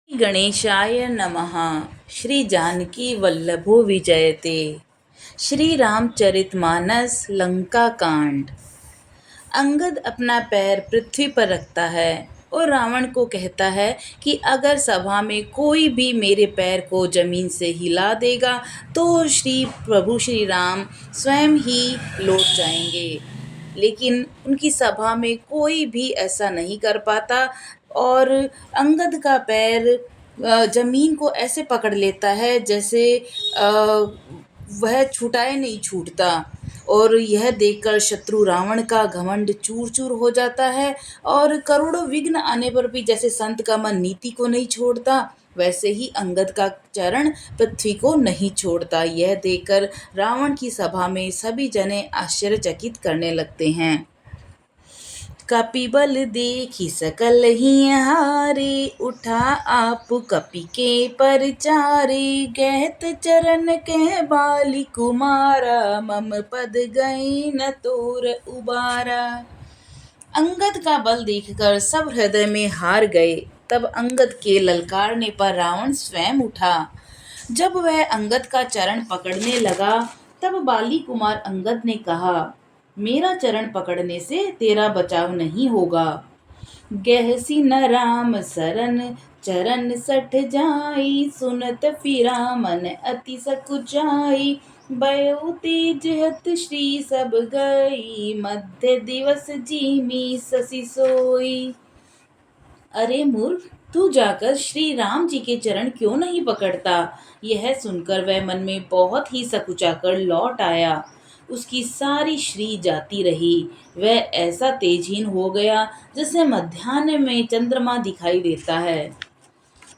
गणेशाय नमः। श्री जानकी वल्लभो विजयते। श्री रामचरितमानस लंका कांड। अंगद अपना पैर पृथ्वी पर रखता है और रावण को कहता है कि अगर सभा में कोई भी मेरे पैर को जमीन से हिला देगा तो प्रभु श्री राम स्वयं ही लौट जाएंगे। लेकिन उनकी सभा में कोई भी ऐसा नहीं कर पाता और अंगद का पैर जमीन को ऐसे पकड़ लेता है जैसे वह छूटाए नहीं छूटता। और यह देखकर शत्रु रावण का घमंड चूर चूर हो जाता है और करोड़ों विघ्न आने पर भी जैसे संत का मन नीति को नहीं छोड़ता, वैसे ही अंगद का चरण पृथ्वी को नहीं छोड़ता। यह देखकर रावण की सभा में सभी जने आश्चर्यचकित करने लगते हैं। कपिबल देखी सकल ही हारे, उठा आप कपि के परचारे। गहत चरण कह बाली कुमारा, मम पद गए न तोर उबारा। अंगद का बल देखकर सब हृदय में हार गए। तब अंगद के ललकारने पर रावण स्वयं उठा। जब वह अंगद का चरण पकड़ने लगा तब बाली कुमार अंगद ने कहा, मेरा चरण पकड़ने से तेरा बचाव नहीं होगा। गहसी न राम सरन चरण सठ जाई, सुनत फिरा मन अति सकुचाई। बयो तेज हत श्री सब गई, मध्य दिवस जीमी ससी सोई। अरे मूर्ख, तू जाकर श्री राम जी के चरण क्यों नहीं पकड़ता? यह सुनकर वह मन में बहुत ही सकुचाकर लौट आया। उसकी सारी श्री जाती रही। वह ऐसा तेजहीन हो गया जैसे मध्याह्न में चंद्रमा दिखाई देता है।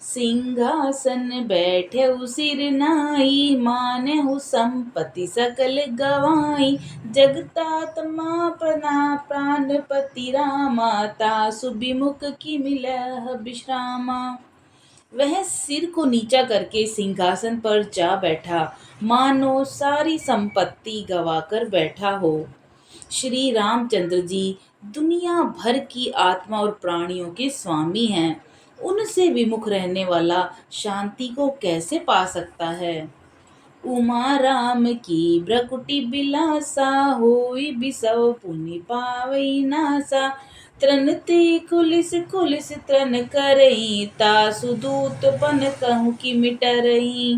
सिंहासन बैठे सिर नाई, मानेहु संपत्ति सकल गवाई। जगतात्मा प्रणा प्राणपति रामा, तासु विमुख की मिलह विश्रामा। वह सिर को नीचा करके सिंहासन पर जा बैठा, मानो सारी संपत्ति गवाकर बैठा हो। श्री रामचंद्र जी दुनिया भर की आत्मा और प्राणियों के स्वामी हैं। उनसे विमुख रहने वाला शांति को कैसे पा सकता है? उमा राम की ब्रकुटी बिलासा, होई बिसव पुनि पावई नासा। त्रन ते कुलिस कुलिस त्रन करई, तासु दूत पन कहूँ की मिटरई।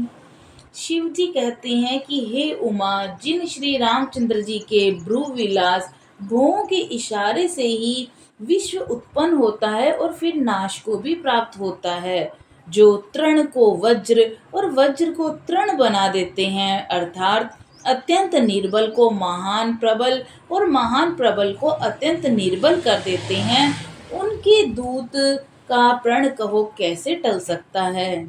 शिव जी कहते हैं कि हे उमा, जिन श्री रामचंद्र जी के भ्रू विलास भुवों के इशारे से ही विश्व उत्पन्न होता है और फिर नाश को भी प्राप्त होता है, जो तृण को वज्र और वज्र को तृण बना देते हैं, अर्थात अत्यंत निर्बल को महान प्रबल और महान प्रबल को अत्यंत निर्बल कर देते हैं, उनके दूत का प्रण कहो कैसे टल सकता है?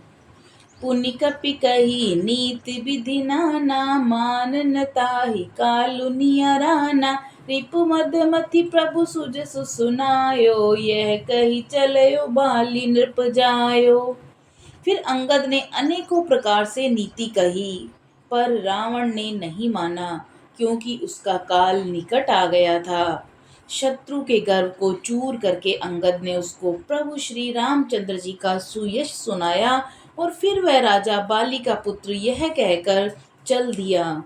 पुनि कपि कही नीति विधि नाना, मान न ताहि कालु नियराना। रिपु मध्यमति प्रभु सुजस सुनायो, यह कही चलयो बाली नृप जायो। फिर अंगद ने अनेकों प्रकार से नीति कही, पर रावण ने नहीं माना, क्योंकि उसका काल निकट आ गया था। शत्रु के गर्व को चूर करके अंगद ने उसको प्रभु श्री रामचंद्र जी का सुयश सुनाया और फिर वह राजा बाली का पुत्र यह कहकर चल दिया,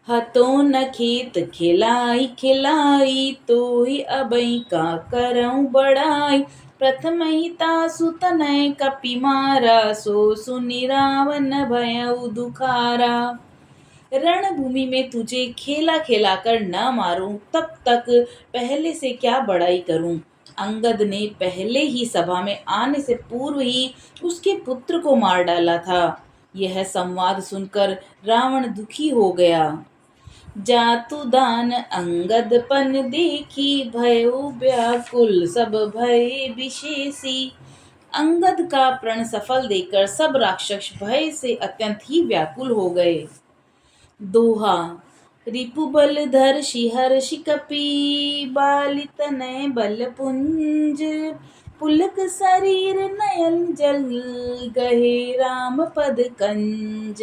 हतो न खेत खिलाई खिलाई, तो ही अबई का करऊं बड़ाई। प्रथम ही तासु तनय कपि मारा, सो सुनि रावण भयउ दुखारा। रणभूमि में तुझे खेला खिलाकर न मारूं तब तक पहले से क्या बड़ाई करूं। अंगद ने पहले ही सभा में आने से पूर्व ही उसके पुत्र को मार डाला था। यह संवाद सुनकर रावण दुखी हो गया। जातु दान अंगद पन देखी, भयो व्याकुल सब भय विशेषी। अंगद का प्रण सफल देखकर सब राक्षस भय से अत्यंत ही व्याकुल हो गए। दोहा। रिपु बल धर शिहर्षि कपि, बाली तनय बल पुंज। पुलक शरीर नयन जल, गहे राम पद कंज।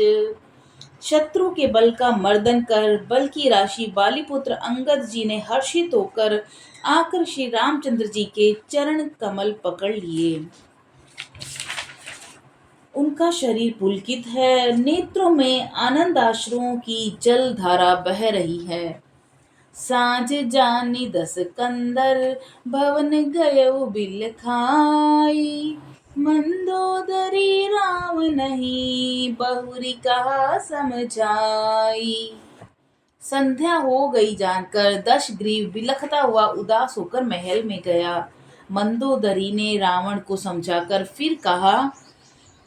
शत्रु के बल का मर्दन कर बल की राशि बालीपुत्र अंगद जी ने हर्षित होकर आकर श्री रामचंद्र जी के चरण कमल पकड़ लिए। उनका शरीर पुलकित है, नेत्रों में आनंद आश्रुओं की जल धारा बह रही है। साँझ जानी दस कंदर, भवन गयो बिल खाई। मंदोदरी राम नहीं, बहुरी कहा समझाई। संध्या हो गई जानकर दशग्रीव बिलखता हुआ उदास होकर महल में गया। मंदोदरी ने रावण को समझाकर फिर कहा,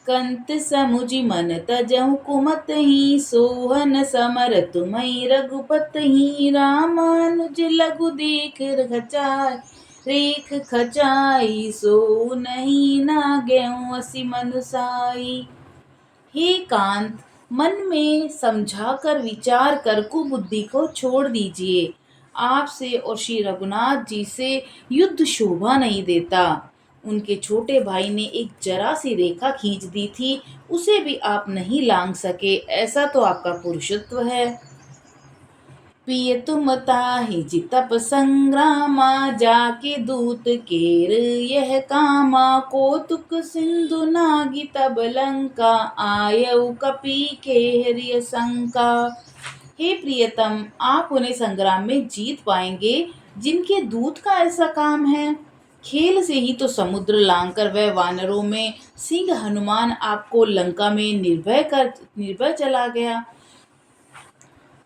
कंत समुझि मन तजहु कुमत ही, सोहन समर तुम्हि रघुपत ही। रामानुज लघु देख खचाय, रेख खचाई सो नहीं, नागेउ असि मनुसाई। हे कांत, मन में समझाकर विचार कर कुबुद्धि को छोड़ दीजिए। आपसे और श्री रघुनाथ जी से युद्ध शोभा नहीं देता। उनके छोटे भाई ने एक जरा सी रेखा खींच दी थी, उसे भी आप नहीं लांघ सके, ऐसा तो आपका पुरुषत्व है। पिय तुम ताहि जितप संग्रामा, जाके दूत केर यह कामा। कौतुक सिंधु नागी तब लंका, आयउ कपि के हृदय शंका। हे प्रियतम, आप उन्हें संग्राम में जीत पाएंगे जिनके दूत का ऐसा काम है। खेल से ही तो समुद्र लांघकर वह वानरों में सिंह हनुमान आपको लंका में निर्भय चला गया।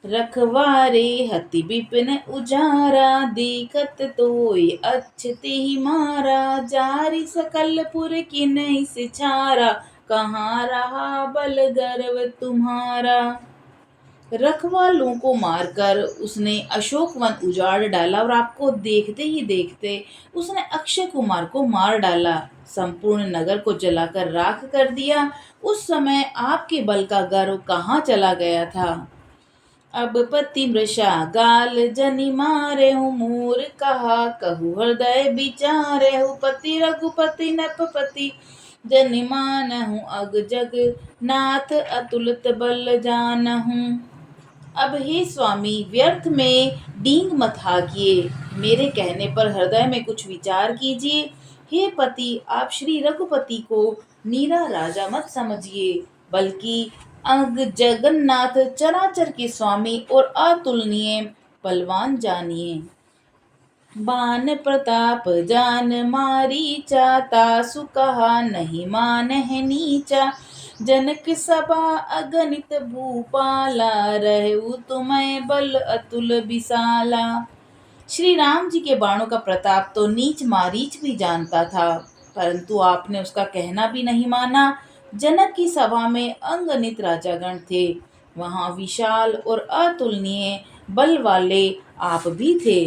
रखवारे हति विपिन उजारा, देखत तोय अछति ही मारा। जारि सकल पुर किन्हि सिछारा, कहाँ रहा बल गर्व तुम्हारा। रखवालों को मारकर उसने अशोक वन उजाड़ डाला और आपको देखते ही देखते उसने अक्षय कुमार को मार डाला, संपूर्ण नगर को जलाकर राख कर दिया। उस समय आपके बल का गर्व कहाँ चला गया था। अब पति मृषा गाल जनि मारे हूँ, मूर कहा कहु हृदय विचारे हूँ। पति रघुपति नपपति जनि मानहु, अग जग नाथ अतुलित बल जानहु। अब हे स्वामी, व्यर्थ में डींग मत हाकिए, मेरे कहने पर हृदय में कुछ विचार कीजिए। हे पति, आप श्री रघुपति को नीरा राजा मत समझिए, बल्कि अग जगन्नाथ चराचर के स्वामी और अतुलनीय बलवान जानिए। बान प्रताप जान मारीचा, तासु कहा नहीं मानह नीचा। जनक सभा अगणित भूपाला, रहु तुम्हें बल अतुल विशाला। श्री राम जी के बाणों का प्रताप तो नीच मारीच भी जानता था, परंतु आपने उसका कहना भी नहीं माना। जनक की सभा में अगणित राजागण थे, वहां विशाल और अतुलनीय बल वाले आप भी थे।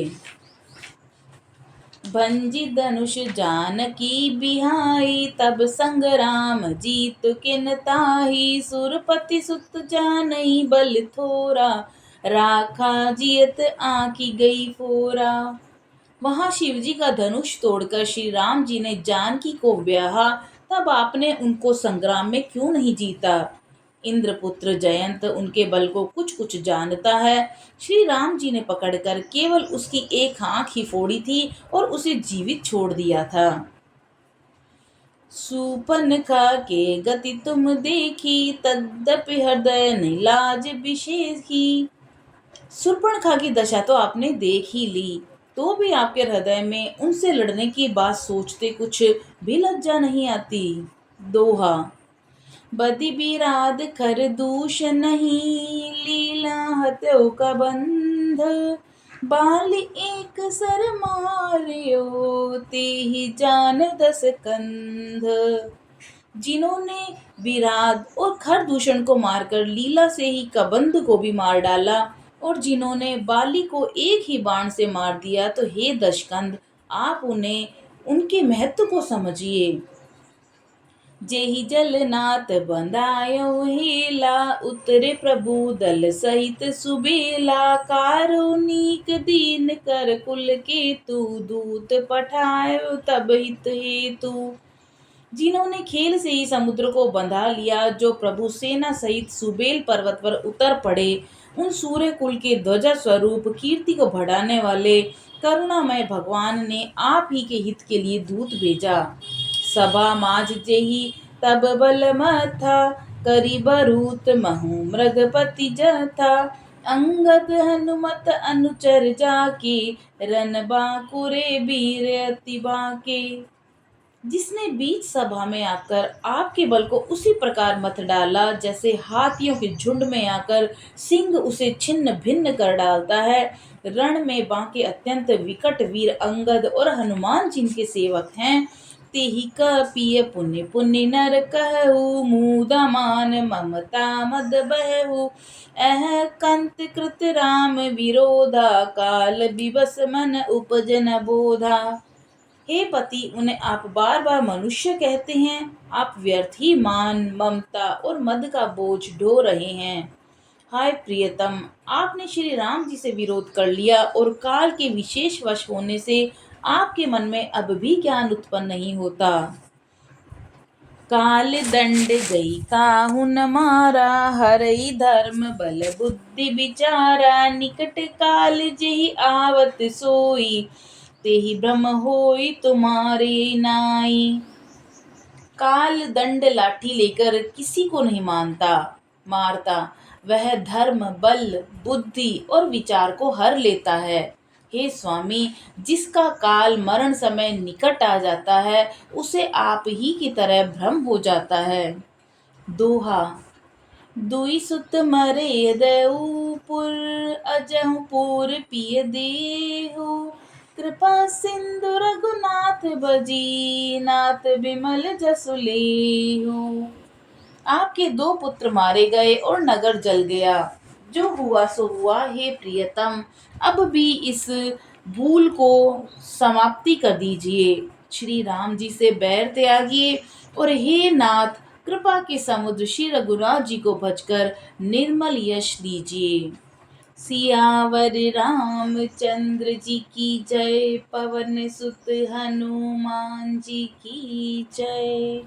भंजी धनुष जानकी बिहाई, तब संग्राम जीत किन ताही। सुरपति सुत जानई बल थोरा, राखा जियत आंकी गई फोरा। वहां शिवजी का धनुष तोड़कर श्री राम जी ने जानकी को ब्याहा, तब आपने उनको संग्राम में क्यों नहीं जीता। इंद्रपुत्र जयंत उनके बल को कुछ कुछ जानता है। श्री राम जी ने पकड़कर केवल उसकी एक आंख ही फोड़ी थी और उसे जीवित छोड़ दिया था। सूपनखा के गति तुम देखी, तद्यपि हृदय ने लाज विशेष की। शूर्पणखा की दशा तो आपने देख ही ली, तो भी आपके हृदय में उनसे लड़ने की बात सोचते कुछ भी लज्जा नहीं आती। दोहा। बदि बिराद खर दूष नहीं, लीला हत्यो का बंध। बाल एक सर मारियो, तेहि जान दस कंध। जिन्होंने विराद और खरदूषण को मारकर लीला से ही कबंध को भी मार डाला, और जिन्होंने बाली को एक ही बाण से मार दिया, तो हे दशकंध, आप उन्हें उनके महत्व को समझिए। जेहि जलनाथ बंधायो हेला, उतरे प्रभु दल सहित सुबेला। कारुणिक दीन कर कुल केतु, दूत पठायो तब हित हेतु। जिन्होंने खेल से ही समुद्र को बंधा लिया, जो प्रभु सेना सहित सुबेल पर्वत पर उतर पड़े, उन सूर्य कुल के ध्वजा स्वरूप कीर्ति को बढ़ाने वाले करुणामय भगवान ने आप ही के हित के लिए दूत भेजा। सभा माज जेहि तब बल मथा, करी बरूत महु मृगपति जथा। अंगद हनुमत अनुचर जाके, रन बांकुरे वीर अति बाके। जिसने बीच सभा में आकर आपके बल को उसी प्रकार मत डाला जैसे हाथियों के झुंड में आकर सिंह उसे छिन्न भिन्न कर डालता है। रण में बांके अत्यंत विकट वीर अंगद और हनुमान जिनके सेवक हैं। तेहि कपिय पुण्य पुण्य नर कहु, मुदा मान ममता मद बहु। अह कंत कृत राम विरोधा, काल विवश मन उपजन बोधा। हे पति, उन्हें आप बार बार मनुष्य कहते हैं। आप व्यर्थ ही मान, ममता और मद का बोझ ढो रहे हैं। हाय प्रियतम, आपने श्री राम जी से विरोध कर लिया और काल के विशेष वश होने से आपके मन में अब भी ज्ञान उत्पन्न नहीं होता। काल दंड गई काहू न मारा, हरई धर्म बल बुद्धि विचारा। निकट काल जेहि आवत सोई, तेहि भ्रम होई तुम्हारे नाई। काल दंड लाठी लेकर किसी को नहीं मारता। वह धर्म, बल, बुद्धि और विचार को हर लेता है। हे स्वामी, जिसका काल मरण समय निकट आ जाता है, उसे आप ही की तरह भ्रम हो जाता है। दोहा। दुई सुत मरे दऊपुर, अजहु पूर पिय देहु। कृपा सिंधु रघुनाथ भजी, नाथ बिमल जसु लेहु। आपके 2 पुत्र मारे गए और नगर जल गया। जो हुआ सो हुआ हे प्रियतम, अब भी इस भूल को समाप्ति कर दीजिए। श्री राम जी से बैर त्यागिए और हे नाथ, कृपा के समुद्र श्री रघुनाथ जी को भजकर निर्मल यश दीजिए। सियावर रामचंद्र जी की जय, पवन सुत हनुमान जी की जय।